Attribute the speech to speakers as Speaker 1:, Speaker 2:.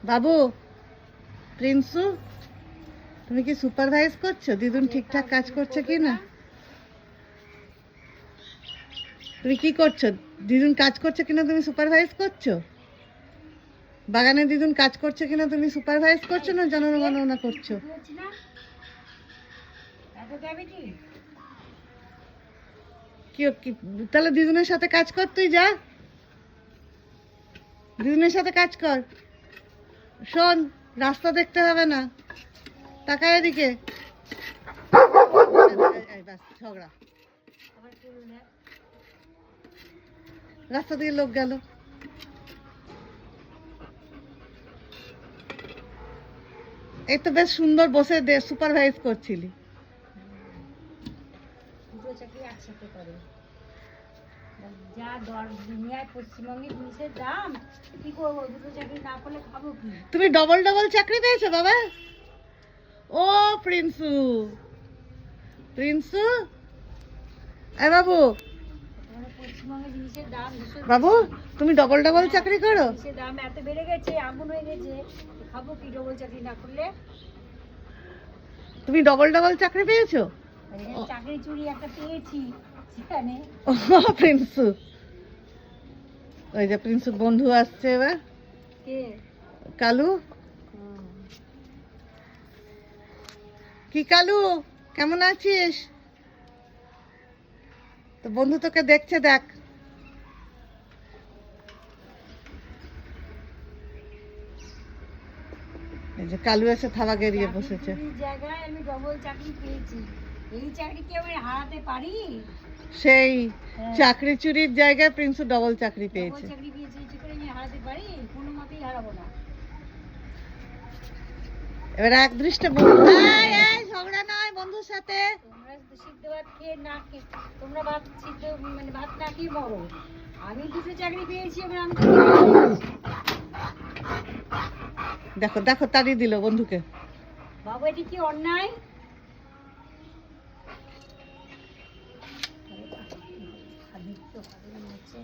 Speaker 1: বাবু, প্রিন্সু, তুমি কি সুপারভাইজ করছো দিদুন ঠিকঠাক কাজ করছে কি না? তুমি কি করছো? দিদুন কাজ করছে কিনা তুমি সুপারভাইজ করছো? বাগানে দিদুন কাজ করছে কিনা তুমি সুপারভাইজ করছো না জনগণনা করছো? কি তাহলে দিদুনের সাথে কাজ কর, তুই যা দিদুনের সাথে কাজ কর। শোন, রাস্তা দেখতে হবে না, তাকায় এদিকে। ঝগড়া, রাস্তা দিয়ে লোক গেল। এই তো বেশ সুন্দর বসে সুপারভাইজ করছিলি।
Speaker 2: দুটো চাকরি একসাথে করে, যা দুনিয়ায় পশ্চিমবঙ্গে জিনিসের দাম, কি করবো? দুটো চাকরি না করলে খাবো কি?
Speaker 1: তুমি ডবল ডবল চাকরি পেয়েছো বাবা? ও প্রিন্সু, প্রিন্সু, এ বাবু,
Speaker 2: পশ্চিমবঙ্গে জিনিসের দাম
Speaker 1: বাবু তুমি ডবল ডবল চাকরি করো?
Speaker 2: জিনিসের দাম এত বেড়ে গেছে, এমন হয়ে গেছে, খাবো কি ডবল চাকরি না করলে?
Speaker 1: তুমি ডবল ডবল চাকরি পেয়েছো?
Speaker 2: চাকরি চুরি একটা পেয়েছি সেখানে।
Speaker 1: ও প্রিন্সু, ওই যে প্রিন্সুর বন্ধু আসছে এবার,
Speaker 2: কে?
Speaker 1: কালু। কি কালু, কেমন আছিস? তো বন্ধু তোকে দেখছে, দেখ। এই যে কালু এসে থাবা গেরিয়ে বসেছে।
Speaker 2: জায়গায় আমি ডবল চাকরি পেয়েছি, এই চাকরি কি আমি হারাতে পারি?
Speaker 1: সেই চাকরি চুরির জায়গায় প্রিন্সু ডবল চাকরি
Speaker 2: ডবল
Speaker 1: পেয়েছে।
Speaker 2: চাকরি পেয়েছি, এই করে আমি হারাতে পারি? কোনো মতেই হারাবো না।
Speaker 1: এবার এক দৃষ্টে বন্ধু, ঝগড়া নয় বন্ধুর সাথে।
Speaker 2: তোমরা সিদ্ধ ভাত খেয়ে না খেয়ে, তোমরা ভাত সিদ্ধ মানে ভাত না খেয়ে মরো, আমি দুটো চাকরি পেয়েছি, এবার আমি
Speaker 1: দেখো দেখো, তাড়িয়ে দিল বন্ধুকে।
Speaker 2: বাবু, এটি কি অন্যায়?